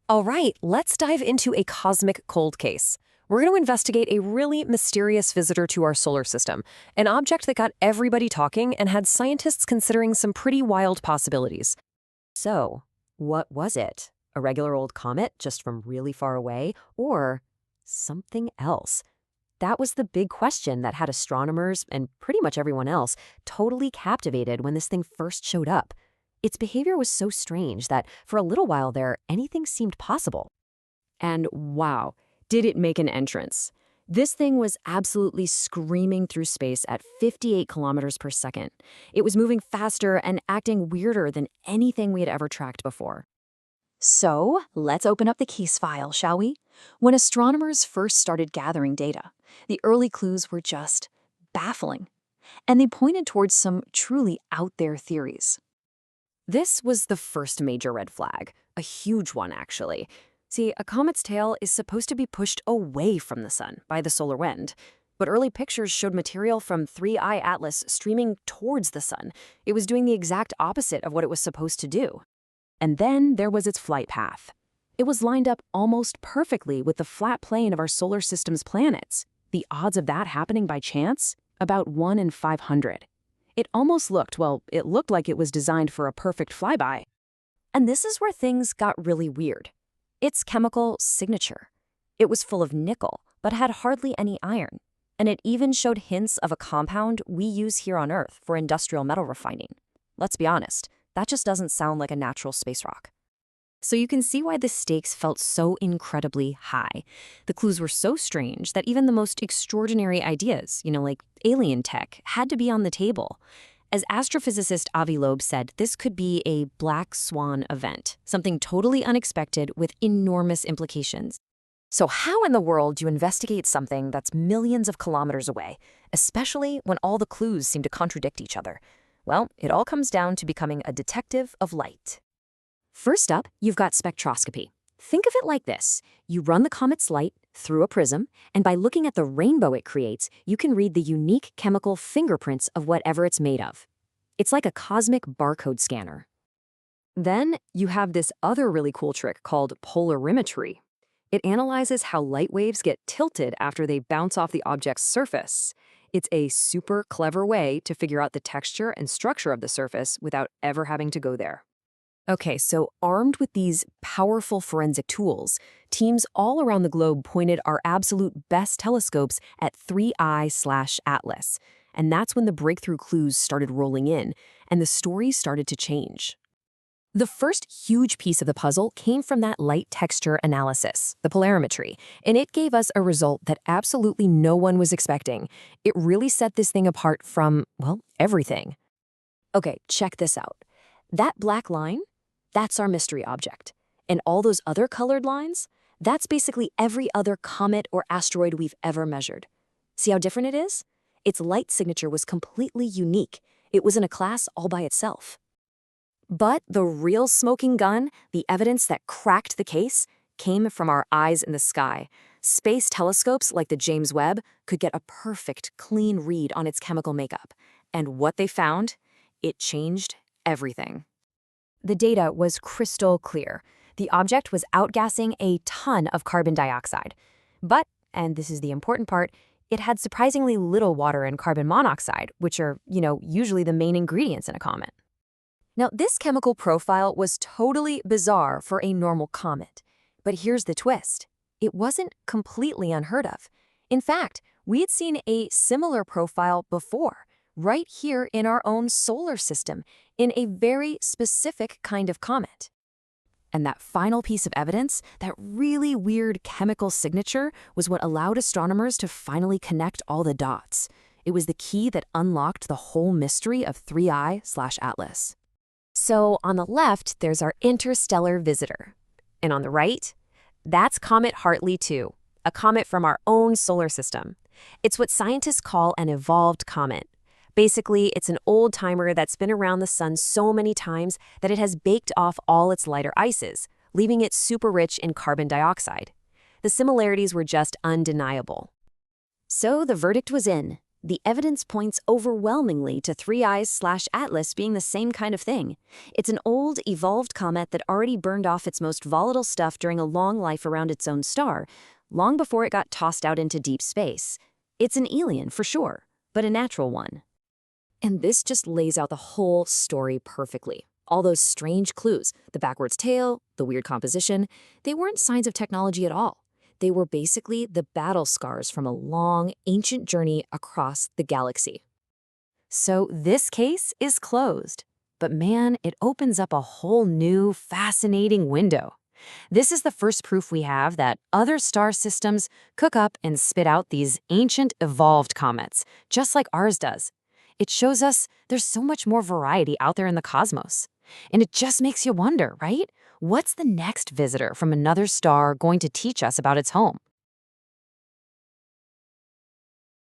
All right, let's dive into a cosmic cold case. We're going to investigate a really mysterious visitor to our solar system, an object that got everybody talking and had scientists considering some pretty wild possibilities. So, what was it? A regular old comet just from really far away, or something else? That was the big question that had astronomers and pretty much everyone else totally captivated when this thing first showed up. Its behavior was so strange that for a little while there, anything seemed possible. And wow, did it make an entrance. This thing was absolutely screaming through space at 58 kilometers per second. It was moving faster and acting weirder than anything we had ever tracked before. So, let's open up the case file, shall we? When astronomers first started gathering data, the early clues were just baffling, and they pointed towards some truly out-there theories. This was the first major red flag, a huge one actually. See, a comet's tail is supposed to be pushed away from the sun by the solar wind, but early pictures showed material from 3I Atlas streaming towards the sun. It was doing the exact opposite of what it was supposed to do. And then there was its flight path. It was lined up almost perfectly with the flat plane of our solar system's planets. The odds of that happening by chance? About 1 in 500. It almost looked, well, it looked like it was designed for a perfect flyby. And this is where things got really weird. Its chemical signature. It was full of nickel, but had hardly any iron. And it even showed hints of a compound we use here on Earth for industrial metal refining. Let's be honest, that just doesn't sound like a natural space rock. So you can see why the stakes felt so incredibly high. The clues were so strange that even the most extraordinary ideas, like alien tech, had to be on the table. As astrophysicist Avi Loeb said, this could be a black swan event, something totally unexpected with enormous implications. So how in the world do you investigate something that's millions of kilometers away, especially when all the clues seem to contradict each other? Well, it all comes down to becoming a detective of light. First up, you've got spectroscopy. Think of it like this. You run the comet's light through a prism, and by looking at the rainbow it creates, you can read the unique chemical fingerprints of whatever it's made of. It's like a cosmic barcode scanner. Then you have this other really cool trick called polarimetry. It analyzes how light waves get tilted after they bounce off the object's surface. It's a super clever way to figure out the texture and structure of the surface without ever having to go there. Okay, so armed with these powerful forensic tools, teams all around the globe pointed our absolute best telescopes at 3I/Atlas. And that's when the breakthrough clues started rolling in, and the story started to change. The first huge piece of the puzzle came from that light texture analysis, the polarimetry, and it gave us a result that absolutely no one was expecting. It really set this thing apart from, well, everything. Okay, check this out. That black line? That's our mystery object. And all those other colored lines? That's basically every other comet or asteroid we've ever measured. See how different it is? Its light signature was completely unique. It was in a class all by itself. But the real smoking gun, the evidence that cracked the case, came from our eyes in the sky. Space telescopes like the James Webb could get a perfect, clean read on its chemical makeup. And what they found? It changed everything. The data was crystal clear. The object was outgassing a ton of carbon dioxide. But, and this is the important part, it had surprisingly little water and carbon monoxide, which are, usually the main ingredients in a comet. Now, this chemical profile was totally bizarre for a normal comet. But here's the twist. It wasn't completely unheard of. In fact, we had seen a similar profile before, right here in our own solar system, in a very specific kind of comet. And that final piece of evidence, that really weird chemical signature, was what allowed astronomers to finally connect all the dots. It was the key that unlocked the whole mystery of 3I/Atlas. So on the left, there's our interstellar visitor. And on the right, that's Comet Hartley 2, a comet from our own solar system. It's what scientists call an evolved comet. Basically, it's an old-timer that's been around the sun so many times that it has baked off all its lighter ices, leaving it super rich in carbon dioxide. The similarities were just undeniable. So the verdict was in. The evidence points overwhelmingly to Three Eyes/Atlas being the same kind of thing. It's an old, evolved comet that already burned off its most volatile stuff during a long life around its own star, long before it got tossed out into deep space. It's an alien, for sure, but a natural one. And this just lays out the whole story perfectly. All those strange clues, the backwards tail, the weird composition, they weren't signs of technology at all. They were basically the battle scars from a long, ancient journey across the galaxy. So this case is closed. But man, it opens up a whole new, fascinating window. This is the first proof we have that other star systems cook up and spit out these ancient, evolved comets, just like ours does. It shows us there's so much more variety out there in the cosmos. And it just makes you wonder, right? What's the next visitor from another star going to teach us about its home?